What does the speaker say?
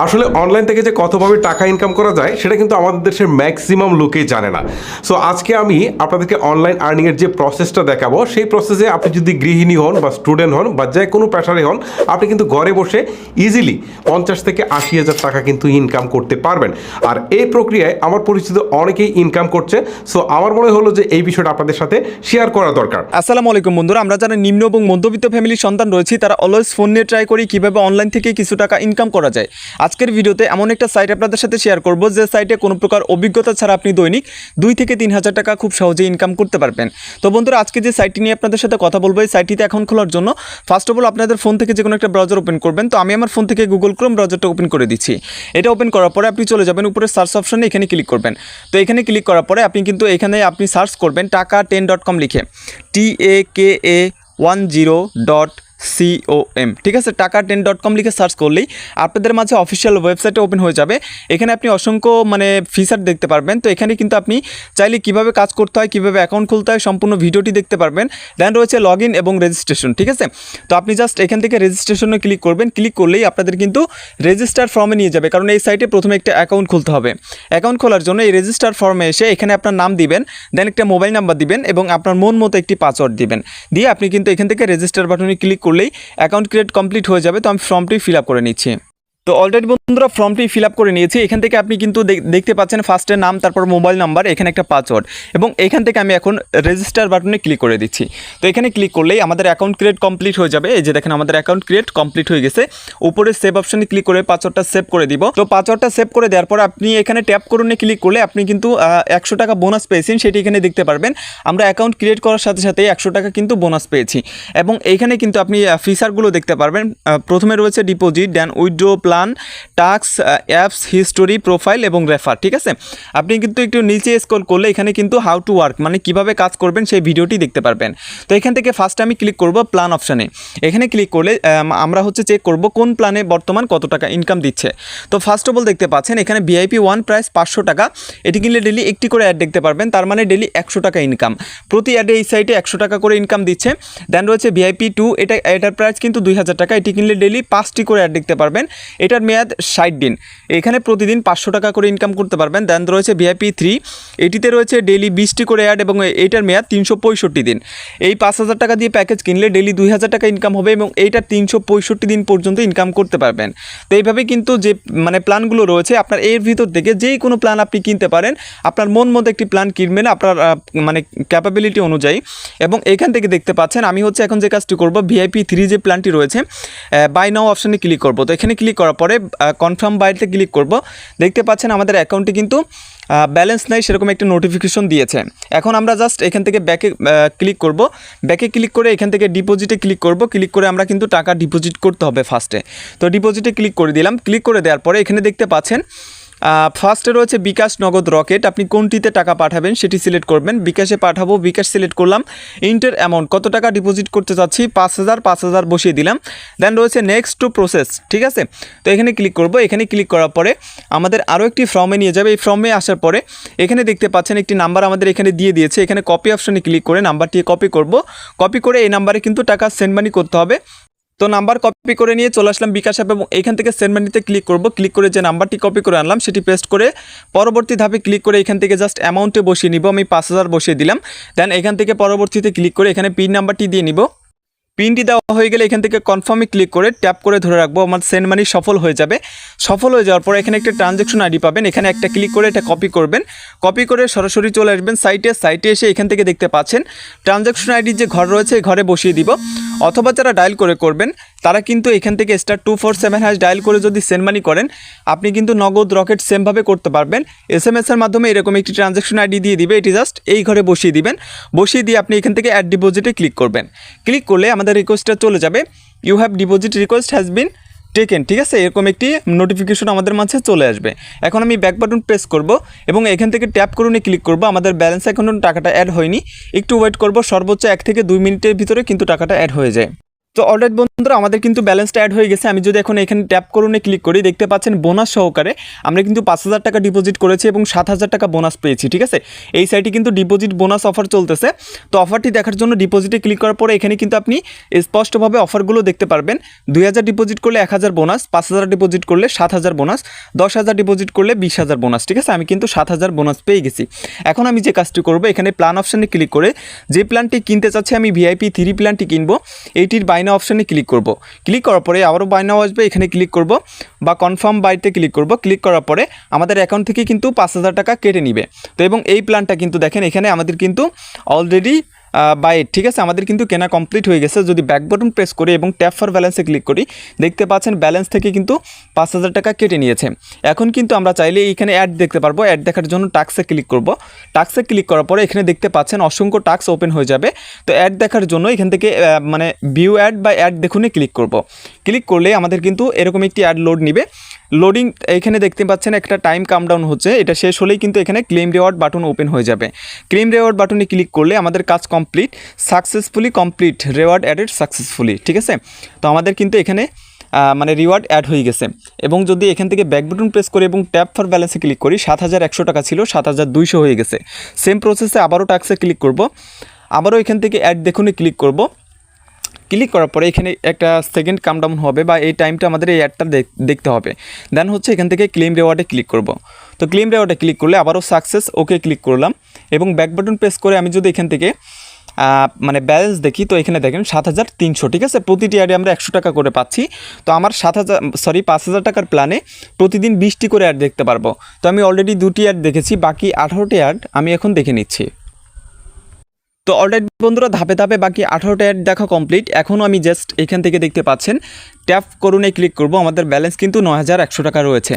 আসলে অনলাইন থেকে যে কতভাবে টাকা ইনকাম করা যায় সেটা কিন্তু আমাদের দেশের ম্যাক্সিমাম লোকেই জানে না। সো আজকে আমি আপনাদেরকে অনলাইন আর্নিংয়ের যে প্রসেসটা দেখাবো, সেই প্রসেসে আপনি যদি গৃহিণী হন বা স্টুডেন্ট হন বা যে কোনো পেশারে হন, আপনি কিন্তু ঘরে বসে ইজিলি 50 থেকে 80,000 টাকা কিন্তু ইনকাম করতে পারবেন। আর এই প্রক্রিয়ায় আমার পরিচিত অনেকেই ইনকাম করছে। সো আমার মনে হলো যে এই বিষয়টা আপনাদের সাথে শেয়ার করা দরকার। আসসালামু আলাইকুম বন্ধুরা, আমরা যারা নিম্ন এবং মধ্যবিত্ত ফ্যামিলির সন্তান রয়েছি তারা অলওয়েজ ফোন নিয়ে ট্রাই করি কীভাবে অনলাইন থেকে কিছু টাকা ইনকাম করা যায়। আজকের ভিডিওতে এমন একটা সাইট আপনাদের সাথে শেয়ার করব যে সাইটে কোনো প্রকার অভিজ্ঞতা ছাড়া আপনি দৈনিক 2 থেকে 3,000 টাকা খুব সহজে ইনকাম করতে পারবেন। তো বন্ধুরা, আজকে যে সাইটটি নিয়ে আপনাদের সাথে কথা বলবো, এই সাইটটিতে অ্যাকাউন্ট খোলার জন্য ফার্স্ট অফ অল আপনাদের ফোন থেকে যে কোনো একটা ব্রাউজার ওপেন করবেন। তো আমি আমার ফোন থেকে গুগল ক্রোম ব্রাউজারটা ওপেন করে দিচ্ছি। এটা ওপেন করার পরে আপনি চলে যাবেন উপরে সার্চ অপশনে, এখানে ক্লিক করবেন। তো এখানে ক্লিক করার পরে আপনি কিন্তু এখানে আপনি সার্চ করবেন taka10.com লিখে, taka10.com, ঠিক আছে। taka10.com লিখে সার্চ করলেই আপনাদের মাঝে অফিসিয়াল ওয়েবসাইটে ওপেন হয়ে যাবে। এখানে আপনি অসংখ্য ফিচার দেখতে পারবেন। তো এখানে কিন্তু আপনি চাইলে কিভাবে কাজ করতে হয়, কিভাবে অ্যাকাউন্ট খুলতে হয়, সম্পূর্ণ ভিডিওটি দেখতে পারবেন। দেন রয়েছে লগ ইন এবং রেজিস্ট্রেশন, ঠিক আছে। তো আপনি জাস্ট এখান থেকে রেজিস্ট্রেশনে ক্লিক করবেন। ক্লিক করলেই আপনাদের কিন্তু রেজিস্টার ফর্মে নিয়ে যাবে, কারণ এই সাইটে প্রথমে একটা অ্যাকাউন্ট খুলতে হবে। অ্যাকাউন্ট খোলার জন্য এই রেজিস্টার ফর্মে এসে এখানে আপনার নাম দিবেন, দেন একটা মোবাইল নাম্বার দিবেন এবং আপনার মন মতো একটি পাসওয়ার্ড দিবেন। দিয়ে আপনি কিন্তু এখান থেকে রেজিস্টার বাটনে ক্লিক করলেই অ্যাকাউন্ট ক্রিয়েট কমপ্লিট হয়ে যাবে। তো আমি ফর্মটি ফিল আপ করে নিচ্ছি। তো অলরেডি বন্ধুরা ফর্মটি ফিল আপ করে নিয়েছি। এখান থেকে আপনি কিন্তু দেখতে পাচ্ছেন ফার্স্টে নাম, তারপর মোবাইল নাম্বার, এখানে একটা পাসওয়ার্ড, এবং এখান থেকে আমি এখন রেজিস্টার বাটনে ক্লিক করে দিচ্ছি। তো এখানে ক্লিক করলেই আমাদের অ্যাকাউন্ট ক্রিয়েট কমপ্লিট হয়ে যাবে। এই যে দেখেন আমাদের অ্যাকাউন্ট ক্রিয়েট কমপ্লিট হয়ে গেছে। উপরে সেভ অপশনে ক্লিক করে পাসওয়ার্ডটা সেভ করে দিব। তো পাসওয়ার্ডটা সেভ করে দেওয়ার পর আপনি এখানে ট্যাপ করুন ক্লিক করলে আপনি কিন্তু 100 টাকা বোনাস পেয়েছেন, সেটি এখানে দেখতে পারবেন। আমরা অ্যাকাউন্ট ক্রিয়েট করার সাথে সাথে 100 টাকা কিন্তু বোনাস পেয়েছি। এবং এইখানে কিন্তু আপনি ফিচারগুলো দেখতে পারবেন। প্রথমে রয়েছে deposit, then withdraw plan, apps, history, profile এবং রেফার, ঠিক আছে। আপনি কিন্তু একটু নিচে স্ক্রল করলে এখানে কিন্তু হাউ টু ওয়ার্ক কিভাবে কাজ করবেন সেই ভিডিওটি দেখতে পারবেন। তো এখান থেকে ফার্স্ট আমি ক্লিক করব প্ল্যান অপশানে। এখানে ক্লিক করলে আমরা চেক করব কোন প্ল্যানে বর্তমান কত টাকা ইনকাম দিচ্ছে। তো ফার্স্ট অফ অল দেখতে পাচ্ছেন এখানে ভিআইপি 1 প্রাইস 500 টাকা। এটি কিনলে ডেলি একটি করে অ্যাড দেখতে পারবেন, তার মানে ডেলি 100 টাকা ইনকাম। প্রতি অ্যাডে এই সাইটে 100 টাকা করে ইনকাম দিচ্ছে। দেন রয়েছে ভিআইপি 2, এটার প্রাইস কিন্তু 2000 টাকা। এটি কিনলে ডেলি 5টি করে অ্যাড দেখতে পারবেন। এটার মেয়াদ 60 দিন। এখানে প্রতিদিন 500 টাকা করে ইনকাম করতে পারবেন। দেন রয়েছে ভিআইপি 3, এটিতে রয়েছে ডেলি 20টি করে অ্যাড এবং এইটার মেয়াদ 365 দিন। এই 5000 টাকা দিয়ে প্যাকেজ কিনলে ডেলি 2000 টাকা ইনকাম হবে এবং এইটার 365 দিন পর্যন্ত ইনকাম করতে পারবেন। তো এইভাবে কিন্তু যে প্ল্যানগুলো রয়েছে আপনার এর ভিতর থেকে যেই কোনো প্ল্যান আপনি কিনতে পারেন। আপনার মন মতো একটি প্ল্যান কিনবেন আপনার ক্যাপাবিলিটি অনুযায়ী। এবং এখান থেকে দেখতে পাচ্ছেন আমি এখন যে কাজটি করব, ভিআইপি 3 যে প্ল্যানটি রয়েছে বাই নাও অপশানে ক্লিক করব। তো এখানে ক্লিক করার পরে কনফার্ম বাইতে ক্লিক করব। দেখতে পাচ্ছেন আমাদের অ্যাকাউন্টে কিন্তু ব্যালেন্স নাই সেরকম একটা নোটিফিকেশন দিয়েছে। এখন আমরা জাস্ট এখান থেকে ব্যাকে ক্লিক করব। ব্যাকে ক্লিক করে এখান থেকে ডিপোজিটে ক্লিক করব। ক্লিক করে আমরা কিন্তু টাকা ডিপোজিট করতে হবে ফার্স্টে। তো ডিপোজিটে ক্লিক করে দিলাম। ক্লিক করে দেওয়ার পরে এখানে দেখতে পাচ্ছেন ফার্স্টে রয়েছে বিকাশ, নগদ, রকেট। আপনি কোনটিতে টাকা পাঠাবেন সেটি সিলেক্ট করবেন। বিকাশে পাঠাবো, বিকাশ সিলেক্ট করলাম। ইন্টার অ্যামাউন্ট, কত টাকা ডিপোজিট করতে চাচ্ছি, 5000 বসিয়ে দিলাম। দেন রয়েছে নেক্সট টু প্রসেস, ঠিক আছে। তো এখানে ক্লিক করব। এখানে ক্লিক করার পরে আমাদের আরও একটি ফর্মে নিয়ে যাবে। এই ফর্মে আসার পরে এখানে দেখতে পাচ্ছেন একটি নাম্বার আমাদের এখানে দিয়ে দিয়েছে। এখানে কপি অপশনে ক্লিক করে নাম্বারটি কপি করব। কপি করে এই নাম্বারে কিন্তু টাকা সেন্ড মানি করতে হবে। তো নাম্বার কপি করে নিয়ে চলে আসলাম বিকাশ অ্যাপ এবং এখান থেকে সেন্ড মানিতে ক্লিক করব। ক্লিক করে যে নাম্বারটি কপি করে আনলাম সেটি পেস্ট করে পরবর্তী ধাপে ক্লিক করে এখান থেকে জাস্ট অ্যামাউন্টে বসিয়ে নিব। আমি 5000 বসিয়ে দিলাম। দেন এখান থেকে পরবর্তীতে ক্লিক করে এখানে পিন নাম্বারটি দিয়ে নিব। পিনটি দেওয়া হয়ে গেলে এখান থেকে কনফার্মে ক্লিক করে ট্যাপ করে ধরে রাখবো। আমার সেন্ড মানি সফল হয়ে যাবে। সফল হয়ে যাওয়ার পর এখানে একটা ট্রানজ্যাকশন আইডি পাবেন। এখানে একটা ক্লিক করে এটা কপি করবেন। কপি করে সরাসরি চলে আসবেন সাইটে এসে এখান থেকে দেখতে পাচ্ছেন ট্রানজ্যাকশন আইডির যে ঘর রয়েছে এই ঘরে বসিয়ে দিব। অথবা যারা ডায়াল করে করবেন তারা কিন্তু এখান থেকে *247# ডায়াল করে যদি সেন্ড মানি করেন আপনি কিন্তু নগদ, রকেট সেমভাবে করতে পারবেন। SMS-এর মাধ্যমে এরকম একটি ট্রানজ্যাকশন আইডি দিয়ে দিবে। এটি জাস্ট এই ঘরে বসিয়ে দিবেন। বসিয়ে দিয়ে আপনি এখান থেকে অ্যাড ডিপোজিটে ক্লিক করবেন। ক্লিক করলে আমাদের রিকোয়েস্টটা চলে যাবে, you have deposit request has been taken, ঠিক আছে। এরকম একটি নোটিফিকেশন আমাদের মাঝে চলে আসবে। এখন আমি ব্যাক বাটন প্রেস করব এবং এখান থেকে ট্যাপ করে ক্লিক করব। আমাদের ব্যালেন্স এখনও টাকাটা অ্যাড হয়নি, একটু ওয়েট করব। সর্বোচ্চ 1 থেকে 2 মিনিটের ভিতরে কিন্তু টাকাটা অ্যাড হয়ে যায়। তো অলরাইট বন্ধুরা, আমাদের কিন্তু ব্যালেন্সটা অ্যাড হয়ে গেছে। আমি যদি এখন এখানে ট্যাপ করুনে ক্লিক করি, দেখতে পাচ্ছেন বোনাস সহকারে আমরা কিন্তু 5,000 টাকা ডিপোজিট করেছি এবং 7,000 টাকা বোনাস পেয়েছি। ঠিক আছে, এই সাইটে কিন্তু ডিপোজিট বোনাস অফার চলতেছে। তো অফারটি দেখার জন্য ডিপোজিটে ক্লিক করার পরে এখানে কিন্তু আপনি স্পষ্টভাবে অফারগুলো দেখতে পারবেন। 2,000 ডিপোজিট করলে 1,000 বোনাস, 5,000 ডিপোজিট করলে 7,000 বোনাস, 10,000 ডিপোজিট করলে 20,000 বোনাস। ঠিক আছে, আমি কিন্তু 7,000 বোনাস পেয়ে গেছি। এখন আমি যে কাজটি করব, এখানে প্ল্যান অপশানে ক্লিক করে যে প্ল্যানটি কিনতে চাচ্ছি, আমি ভিআইপি 3 প্ল্যানটি কিনবো, এইটির বাইনা অপশানে ক্লিক করব। ক্লিক করার পরে আবারও বাইনাও আসবে, এখানে ক্লিক করব বা কনফার্ম বাইতে ক্লিক করব। ক্লিক করার পরে আমাদের অ্যাকাউন্ট থেকে কিন্তু 5,000 টাকা কেটে নিবে। তো এবং এই প্ল্যানটা কিন্তু দেখেন এখানে আমাদের কিন্তু অলরেডি বাই, ঠিক আছে, আমাদের কিন্তু কেনা কমপ্লিট হয়ে গেছে। যদি ব্যাক বাটন প্রেস করি এবং ট্যাপ ফর ব্যালেন্সে ক্লিক করি, দেখতে পাচ্ছেন ব্যালেন্স থেকে কিন্তু 5,000 টাকা কেটে নিয়েছে। এখন কিন্তু আমরা চাইলে এখানে অ্যাড দেখতে পারবো। অ্যাড দেখার জন্য টাক্সে ক্লিক করব। টাক্সে ক্লিক করার পরে এখানে দেখতে পাচ্ছেন অসংখ্য টাক্স ওপেন হয়ে যাবে। তো অ্যাড দেখার জন্য এখান থেকে মানে ভিউ অ্যাড বা অ্যাড দেখুনে ক্লিক করব। ক্লিক করলে আমাদের কিন্তু এরকম একটি অ্যাড লোড নিবে। লোডিং এখানে দেখতে পাচ্ছেন একটা টাইম কাউন্টডাউন হচ্ছে, এটা শেষ হলেই কিন্তু এখানে ক্লেম রিওয়ার্ড বাটন ওপেন হয়ে যাবে। ক্লেম রিওয়ার্ড বাটনে ক্লিক করলে আমাদের কাজ complete, successfully complete, reward added successfully. ঠিক আছে, তো আমাদের কিন্তু এখানে মানে রিওয়ার্ড অ্যাড হয়ে গেছে। এবং যদি এখান থেকে ব্যাক বাটন প্রেস করি এবং ট্যাপ ফর ব্যালেন্সে ক্লিক করি, 7,100 টাকা ছিল, 7,200 হয়ে গেছে। সেম প্রসেসে আবারও টাক্সে ক্লিক করব, আবারও এখান থেকে অ্যাড দেখুনে ক্লিক করব। ক্লিক করার পরে এখানে একটা সেকেন্ড কামডাউন হবে বা এই টাইমটা আমাদের এই অ্যাডটা দেখতে হবে। দেন হচ্ছে এখান থেকে ক্লেম রিওয়ার্ডে ক্লিক করব। তো ক্লেম রিওয়ার্ডে ক্লিক করলে আবারও সাকসেস, ওকে ক্লিক করলাম এবং ব্যাক বাটন প্রেস করে আমি যদি এখান থেকে মানে ব্যালেন্স দেখি, তো এখানে দেখেন 7,300। ঠিক আছে, প্রতিটি অ্যাডে আমরা 100 টাকা করে পাচ্ছি। তো আমার 5,000 টাকার প্ল্যানে প্রতিদিন 20টি করে অ্যাড দেখতে পারবো। তো আমি অলরেডি 2টি অ্যাড দেখেছি, বাকি 18টি অ্যাড আমি এখন দেখে নিচ্ছি। তো অলরাইট বন্ধুরা, ধাপে ধাপে বাকি 18টা অ্যাড দেখা কমপ্লিট। এখনও আমি জাস্ট এখান থেকে দেখতে পাচ্ছেন ট্যাপ করুনে ক্লিক করব, আমাদের ব্যালেন্স কিন্তু 9,100 টাকা রয়েছে।